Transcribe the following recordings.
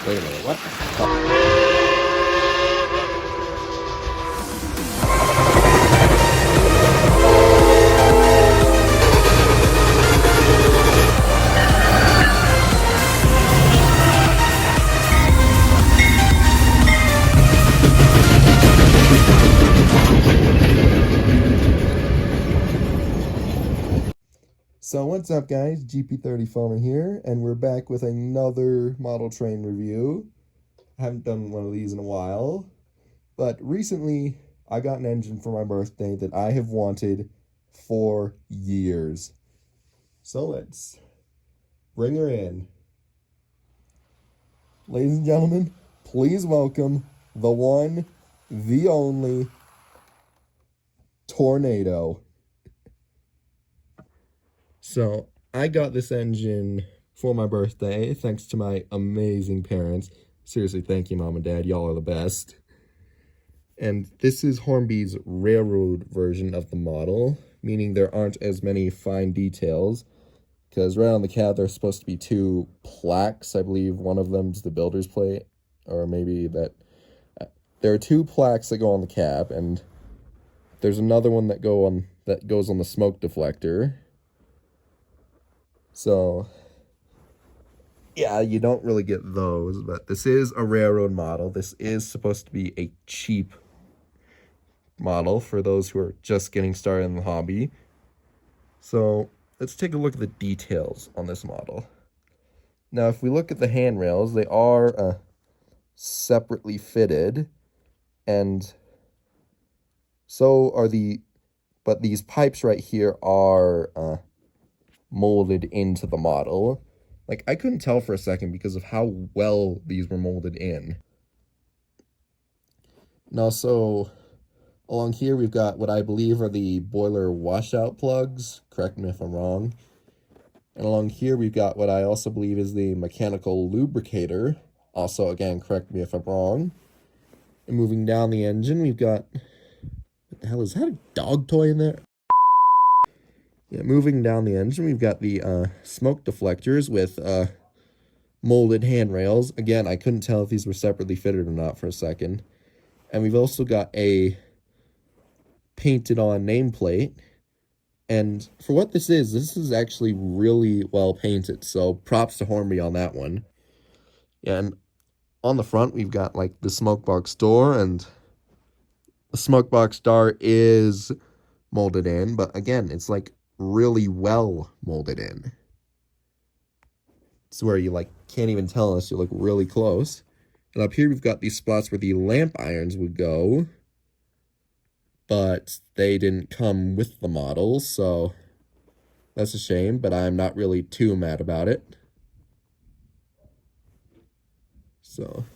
trailer. What the fuck? So what's up guys, GP30 Farmer here, and we're back with another model train review. I haven't done one of these in a while, but recently I got an engine for my birthday that I have wanted for years. So let's bring her in. Ladies and gentlemen, please welcome the one, the only, Tornado. So I got this engine for my birthday thanks to my amazing parents. Seriously, thank you, Mom and Dad. Y'all are the best. And this is Hornby's railroad version of the model, meaning there aren't as many fine details, because right on the cab there's supposed to be two plaques. I believe one of them's the builder's plate, or maybe that... There are two plaques that go on the cab, and there's another one that goes on the smoke deflector. So, yeah, you don't really get those, but this is a railroad model. This is supposed to be a cheap model for those who are just getting started in the hobby. So, let's take a look at the details on this model. Now, if we look at the handrails, they are separately fitted, and so are but these pipes right here are molded into the model. Like, I couldn't tell for a second because of how well these were molded in. Now, so along here we've got what I believe are the boiler washout plugs. Correct me if I'm wrong. And along here we've got what I also believe is the mechanical lubricator. Also, again, correct me if I'm wrong. And moving down the engine, we've got... What the hell, is that a dog toy in there? Yeah, moving down the engine, we've got the smoke deflectors with molded handrails. Again, I couldn't tell if these were separately fitted or not for a second. And we've also got a painted-on nameplate. And for what this is actually really well painted, so props to Hornby on that one. Yeah, and on the front, we've got, like, the smoke box door, and the smoke box door is molded in, but again, it's, like, really well molded in. It's where you like can't even tell unless you look really close. And up here we've got these spots where the lamp irons would go, but they didn't come with the model, so that's a shame, but I'm not really too mad about it. So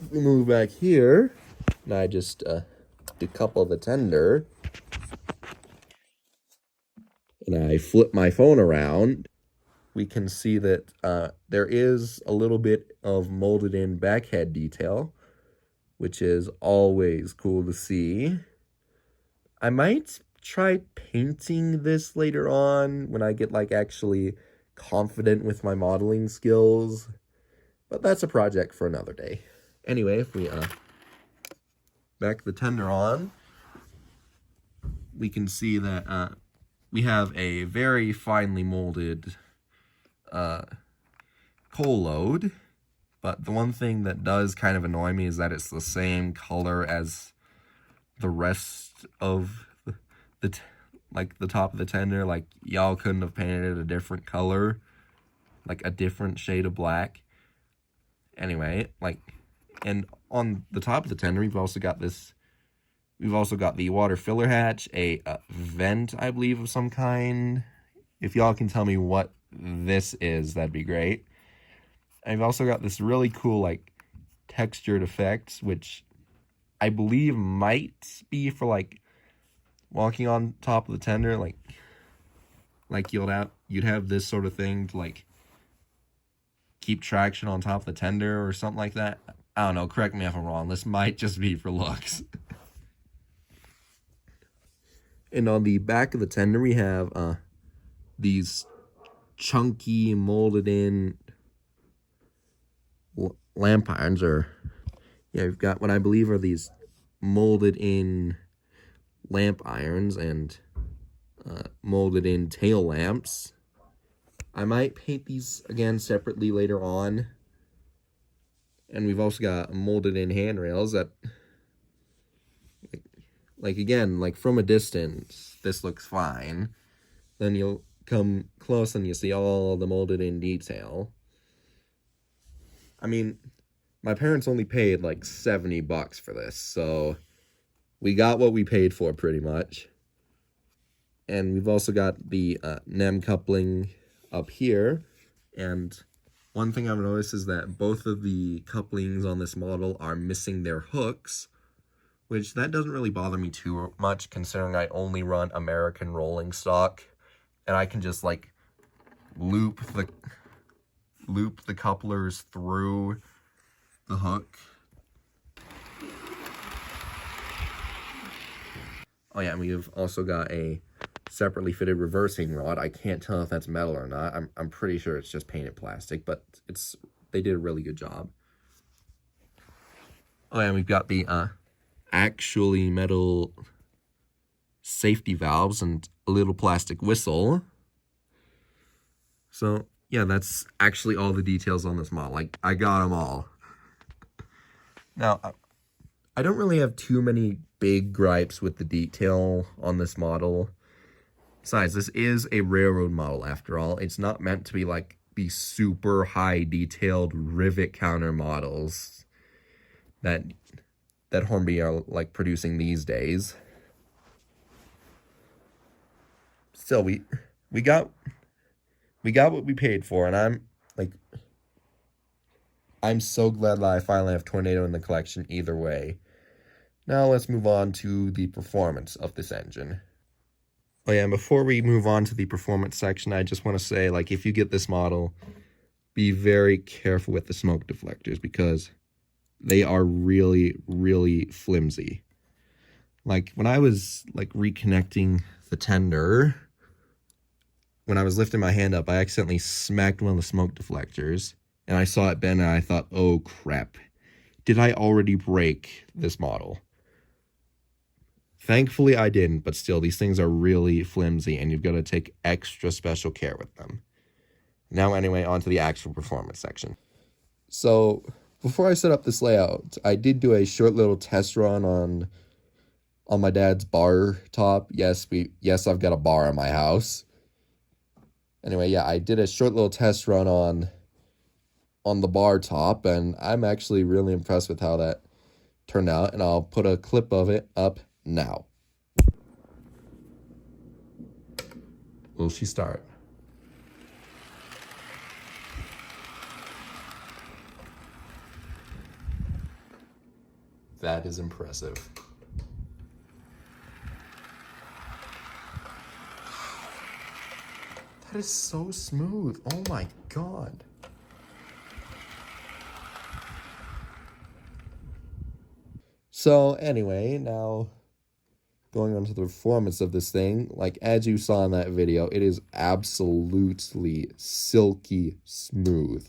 we move back here, and I just decouple the tender. And I flip my phone around, we can see that there is a little bit of molded in backhead detail, which is always cool to see. I might try painting this later on when I get like actually confident with my modeling skills, but that's a project for another day. Anyway, if we back the tender on, we can see that we have a very finely molded coal load, but the one thing that does kind of annoy me is that it's the same color as the rest of the top of the tender. Like, y'all couldn't have painted it a different color, like a different shade of black. Anyway, like, and on the top of the tender, we've also got the water filler hatch, a vent, I believe, of some kind. If y'all can tell me what this is, that'd be great. I've also got this really cool, like, textured effects, which I believe might be for, like, walking on top of the tender. Like you'd have this sort of thing to, like, keep traction on top of the tender or something like that. I don't know, correct me if I'm wrong. This might just be for looks. And on the back of the tender, we have these chunky molded in lamp irons, or yeah, we've got what I believe are these molded in lamp irons and molded in tail lamps. I might paint these again separately later on. And we've also got molded in handrails that, like again, like from a distance, this looks fine. Then you'll come close and you see all the molded in detail. I mean, my parents only paid like $70 for this, so we got what we paid for pretty much. And we've also got the NEM coupling up here. And one thing I've noticed is that both of the couplings on this model are missing their hooks, which that doesn't really bother me too much considering I only run American rolling stock, and I can just like loop the couplers through the hook. Oh yeah, and we've also got a separately fitted reversing rod. I can't tell if that's metal or not. I'm pretty sure it's just painted plastic, but they did a really good job. Oh yeah, and we've got the actually metal safety valves and a little plastic whistle. So yeah, that's actually all the details on this model. Like, I got them all. Now, I don't really have too many big gripes with the detail on this model. Besides, this is a railroad model after all. It's not meant to be like the super high detailed rivet counter models that Hornby are like producing these days. Still, we got what we paid for, and I'm so glad that I finally have Tornado in the collection either way. Now let's move on to the performance of this engine. Oh yeah, and before we move on to the performance section, I just want to say, like, if you get this model, be very careful with the smoke deflectors because they are really, really flimsy. Like, when I was, like, reconnecting the tender, when I was lifting my hand up, I accidentally smacked one of the smoke deflectors, and I saw it bend, and I thought, oh, crap. Did I already break this model? Thankfully, I didn't, but still, these things are really flimsy, and you've got to take extra special care with them. Now, anyway, on to the actual performance section. So, before I set up this layout, I did do a short little test run on my dad's bar top. Yes, I've got a bar in my house. Anyway, yeah, I did a short little test run on the bar top, and I'm actually really impressed with how that turned out, and I'll put a clip of it up now. Will she start? That is impressive. That is so smooth. Oh my god. So anyway, now going on to the performance of this thing, like as you saw in that video, it is absolutely silky smooth.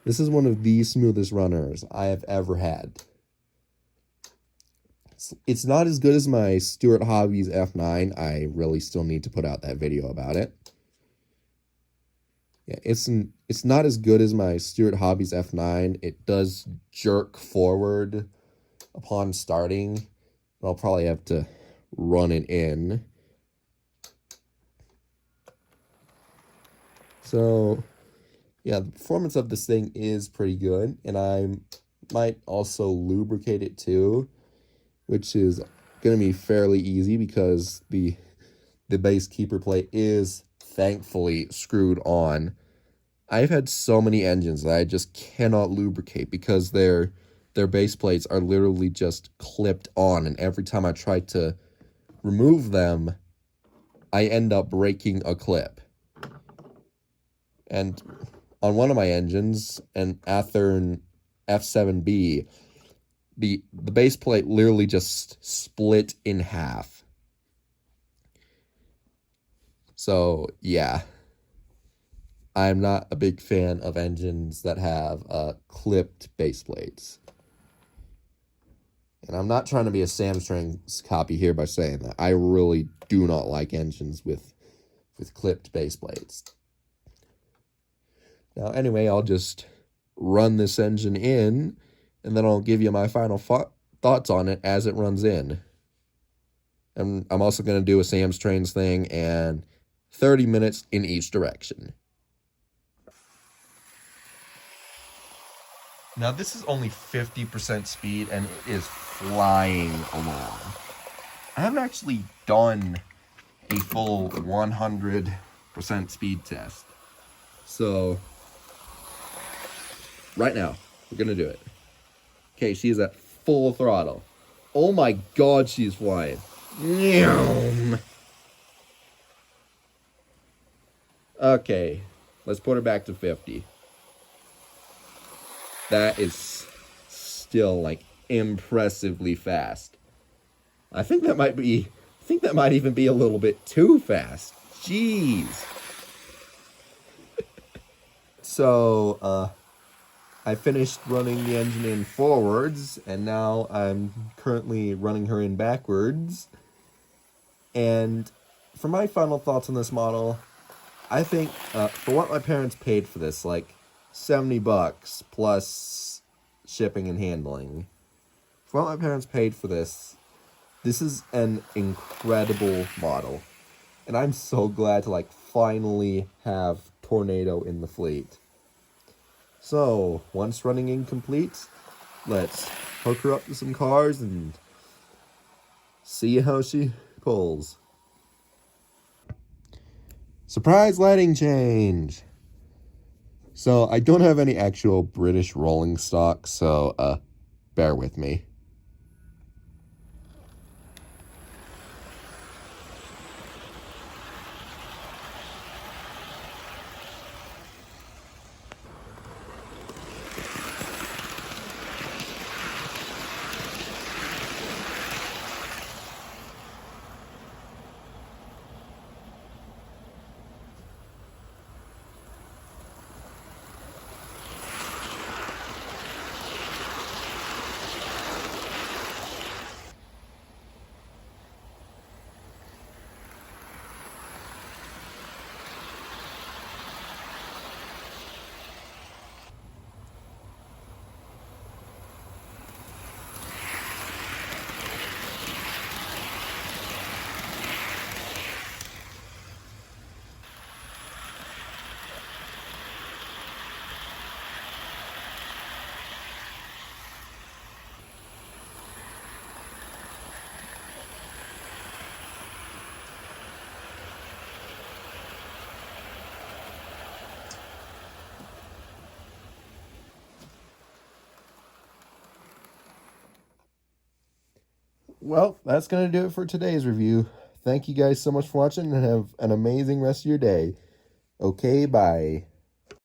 This is one of the smoothest runners I have ever had. It's not as good as my Stuart Hobbies F9. I really still need to put out that video about it. Yeah, it's not as good as my Stuart Hobbies F9. It does jerk forward upon starting. I'll probably have to run it in. So, yeah, the performance of this thing is pretty good, and I might also lubricate it too, which is going to be fairly easy because the base keeper plate is thankfully screwed on. I've had so many engines that I just cannot lubricate because their base plates are literally just clipped on, and every time I try to remove them, I end up breaking a clip. And on one of my engines, an Athearn F7B, the base plate literally just split in half. So, yeah. I'm not a big fan of engines that have clipped base plates. And I'm not trying to be a Samstrings copy here by saying that. I really do not like engines with clipped base plates. Now, anyway, I'll just run this engine in, and then I'll give you my final thoughts on it as it runs in. And I'm also going to do a Sam's Trains thing, and 30 minutes in each direction. Now, this is only 50% speed, and it is flying along. I haven't actually done a full 100% speed test. So, right now, we're going to do it. Okay, she is at full throttle. Oh my god, she's flying. Okay, let's put her back to 50. That is still, like, impressively fast. I think that might even be a little bit too fast. Jeez. So, I finished running the engine in forwards, and now I'm currently running her in backwards. And for my final thoughts on this model, I think for what my parents paid for this, like $70 plus shipping and handling. For what my parents paid for this is an incredible model. And I'm so glad to like finally have Tornado in the fleet. So, once running incomplete, let's hook her up to some cars and see how she pulls. Surprise lighting change! So, I don't have any actual British rolling stock, so, bear with me. Well, that's going to do it for today's review. Thank you guys so much for watching and have an amazing rest of your day. Okay, bye.